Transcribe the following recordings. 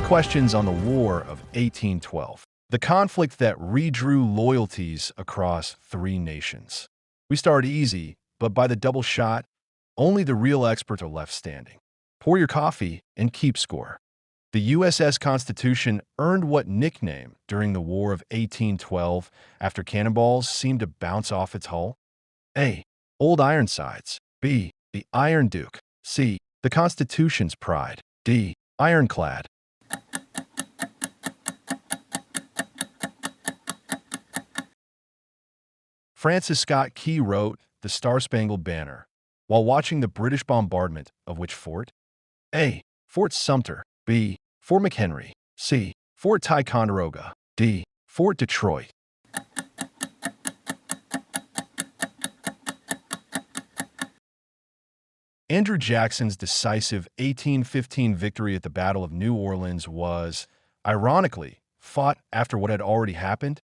questions on the War of 1812, the conflict that redrew loyalties across three nations. We start easy, but by the double shot, only the real experts are left standing. Pour your coffee and keep score. The USS Constitution earned what nickname during the War of 1812 after cannonballs seemed to bounce off its hull? A. Old Ironsides. B. The Iron Duke. C. The Constitution's pride. D. Ironclad. Francis Scott Key wrote The Star-Spangled Banner while watching the British bombardment of which fort? A. Fort Sumter. B. Fort McHenry. C. Fort Ticonderoga. D. Fort Detroit. Andrew Jackson's decisive 1815 victory at the Battle of New Orleans was, ironically, fought after what had already happened.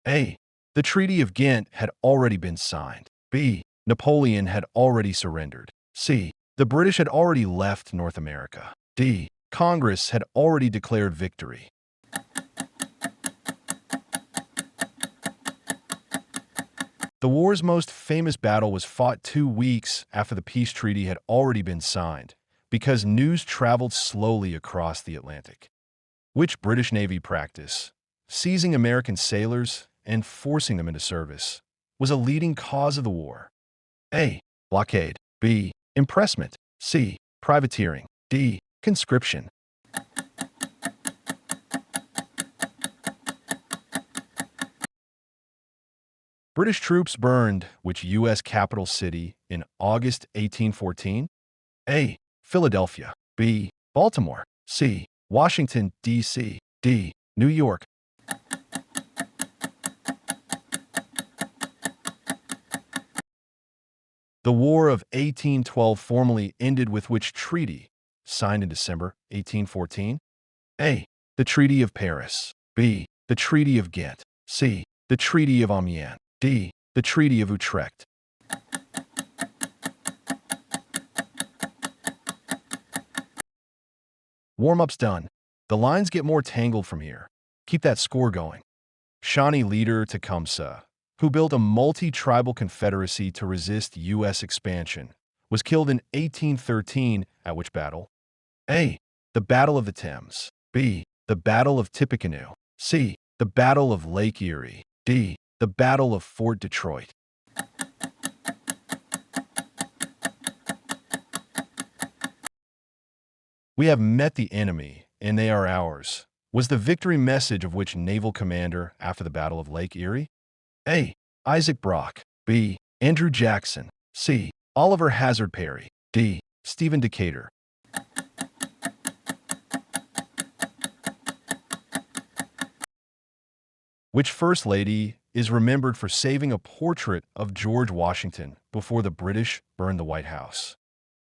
A. The Treaty of Ghent had already been signed. B. Napoleon had already surrendered. C. The British had already left North America. D. Congress had already declared victory. The war's most famous battle was fought 2 weeks after the peace treaty had already been signed, because news traveled slowly across the Atlantic. Which British Navy practice, seizing American sailors and forcing them into service, was a leading cause of the war? A. Blockade. B. Impressment. C. Privateering. D. Conscription. British troops burned which U.S. capital city in August 1814? A. Philadelphia. B. Baltimore. C. Washington, D.C. D. New York. The War of 1812 formally ended with which treaty, signed in December 1814? A. The Treaty of Paris. B. The Treaty of Ghent. C. The Treaty of Amiens. D. The Treaty of Utrecht. Warm-up's done. The lines get more tangled from here. Keep that score going. Shawnee leader Tecumseh, who built a multi-tribal confederacy to resist U.S. expansion, was killed in 1813 at which battle? A. The Battle of the Thames. B. The Battle of Tippecanoe. C. The Battle of Lake Erie. D. The Battle of Fort Detroit. We have met the enemy, and they are ours, was the victory message of which naval commander after the Battle of Lake Erie? A. Isaac Brock. B. Andrew Jackson. C. Oliver Hazard Perry. D. Stephen Decatur. Which First Lady is remembered for saving a portrait of George Washington before the British burned the White House?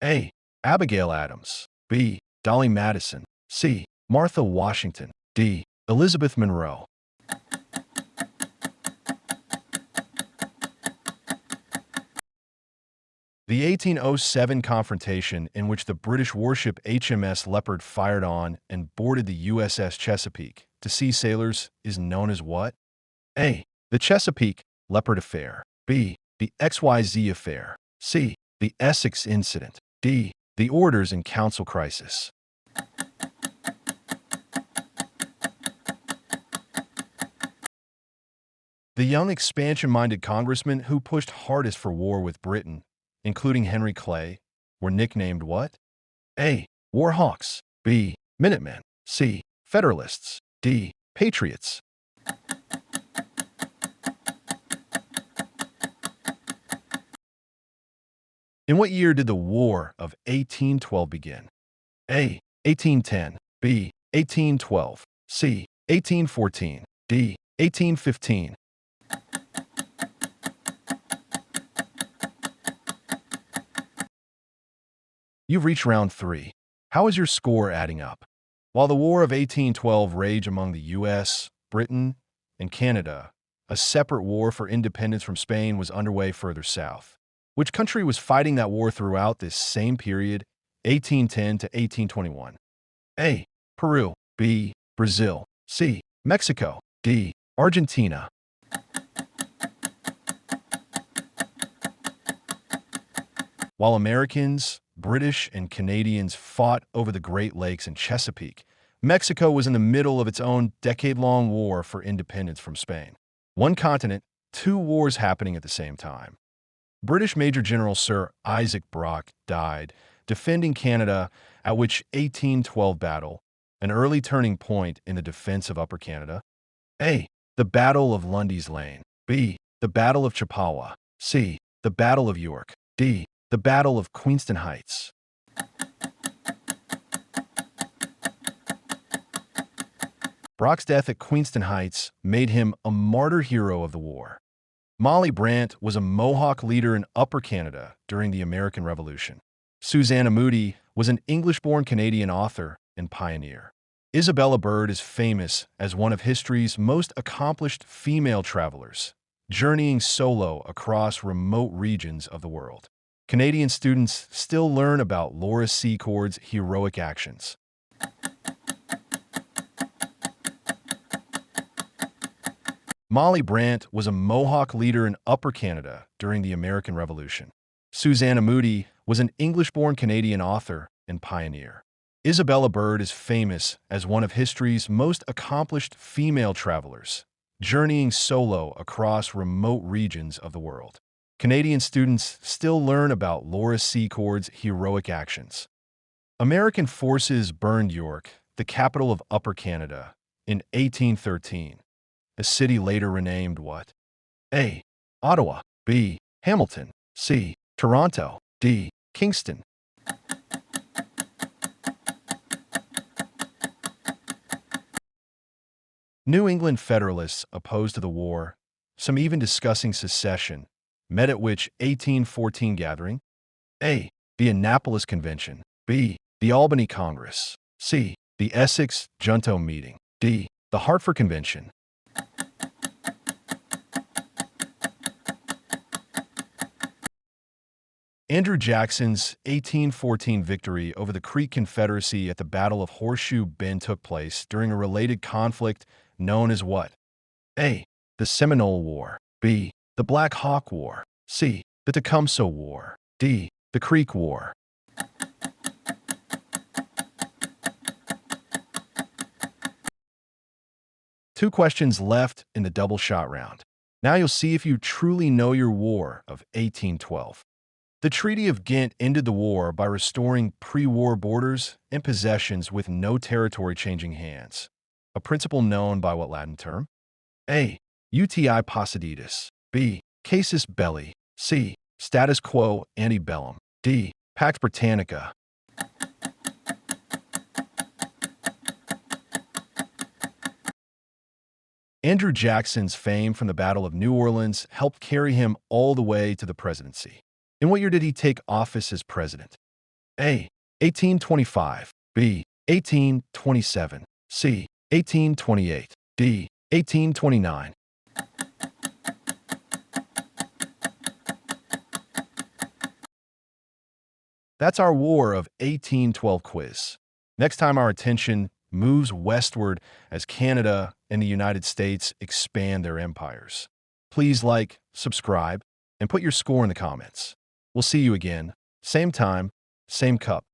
A. Abigail Adams. B. Dolly Madison. C. Martha Washington. D. Elizabeth Monroe. The 1807 confrontation in which the British warship HMS Leopard fired on and boarded the USS Chesapeake to seize sailors is known as what? A. The Chesapeake Leopard Affair. B. The XYZ Affair. C. The Essex Incident. D. The Orders in Council Crisis. The young expansion-minded congressmen who pushed hardest for war with Britain, including Henry Clay, were nicknamed what? A. War Hawks. B. Minutemen. C. Federalists. D. Patriots. In what year did the War of 1812 begin? A. 1810. B. 1812. C. 1814. D. 1815. You've reached round 3. How is your score adding up? While the War of 1812 raged among the U.S., Britain, and Canada, a separate war for independence from Spain was underway further south. Which country was fighting that war throughout this same period, 1810 to 1821? A. Peru. B. Brazil. C. Mexico. D. Argentina. While Americans, British, and Canadians fought over the Great Lakes and Chesapeake, Mexico was in the middle of its own decade-long war for independence from Spain. One continent, two wars happening at the same time. British Major General Sir Isaac Brock died defending Canada, at which 1812 battle, an early turning point in the defense of Upper Canada. A. The Battle of Lundy's Lane. B. The Battle of Chippewa. C. The Battle of York. D. The Battle of Queenston Heights. Brock's death at Queenston Heights made him a martyr hero of the war. Molly Brant was a Mohawk leader in Upper Canada during the American Revolution. Susanna Moodie was an English-born Canadian author and pioneer. Isabella Bird is famous as one of history's most accomplished female travelers, journeying solo across remote regions of the world. Canadian students still learn about Laura Secord's heroic actions. Molly Brant was a Mohawk leader in Upper Canada during the American Revolution. Susanna Moodie was an English-born Canadian author and pioneer. Isabella Bird is famous as one of history's most accomplished female travelers, journeying solo across remote regions of the world. Canadian students still learn about Laura Secord's heroic actions. American forces burned York, the capital of Upper Canada, in 1813. The city later renamed what? A. Ottawa. B. Hamilton. C. Toronto. D. Kingston. New England Federalists opposed to the war, some even discussing secession, met at which 1814 gathering? A. The Annapolis Convention. B. The Albany Congress. C. The Essex Junto Meeting. D. The Hartford Convention. Andrew Jackson's 1814 victory over the Creek Confederacy at the Battle of Horseshoe Bend took place during a related conflict known as what? A. The Seminole War. B. The Black Hawk War. C. The Tecumseh War. D. The Creek War. Two questions left in the double shot round. Now you'll see if you truly know your war of 1812. The Treaty of Ghent ended the war by restoring pre-war borders and possessions with no territory changing hands, a principle known by what Latin term? A. Uti possidetis. B. Casus belli. C. Status quo ante bellum. D. Pax Britannica. Andrew Jackson's fame from the Battle of New Orleans helped carry him all the way to the presidency. In what year did he take office as president? A. 1825. B. 1827. C. 1828. D. 1829. That's our War of 1812 quiz. Next time our attention moves westward as Canada and the United States expand their empires. Please like, subscribe, and put your score in the comments. We'll see you again, same time, same cup.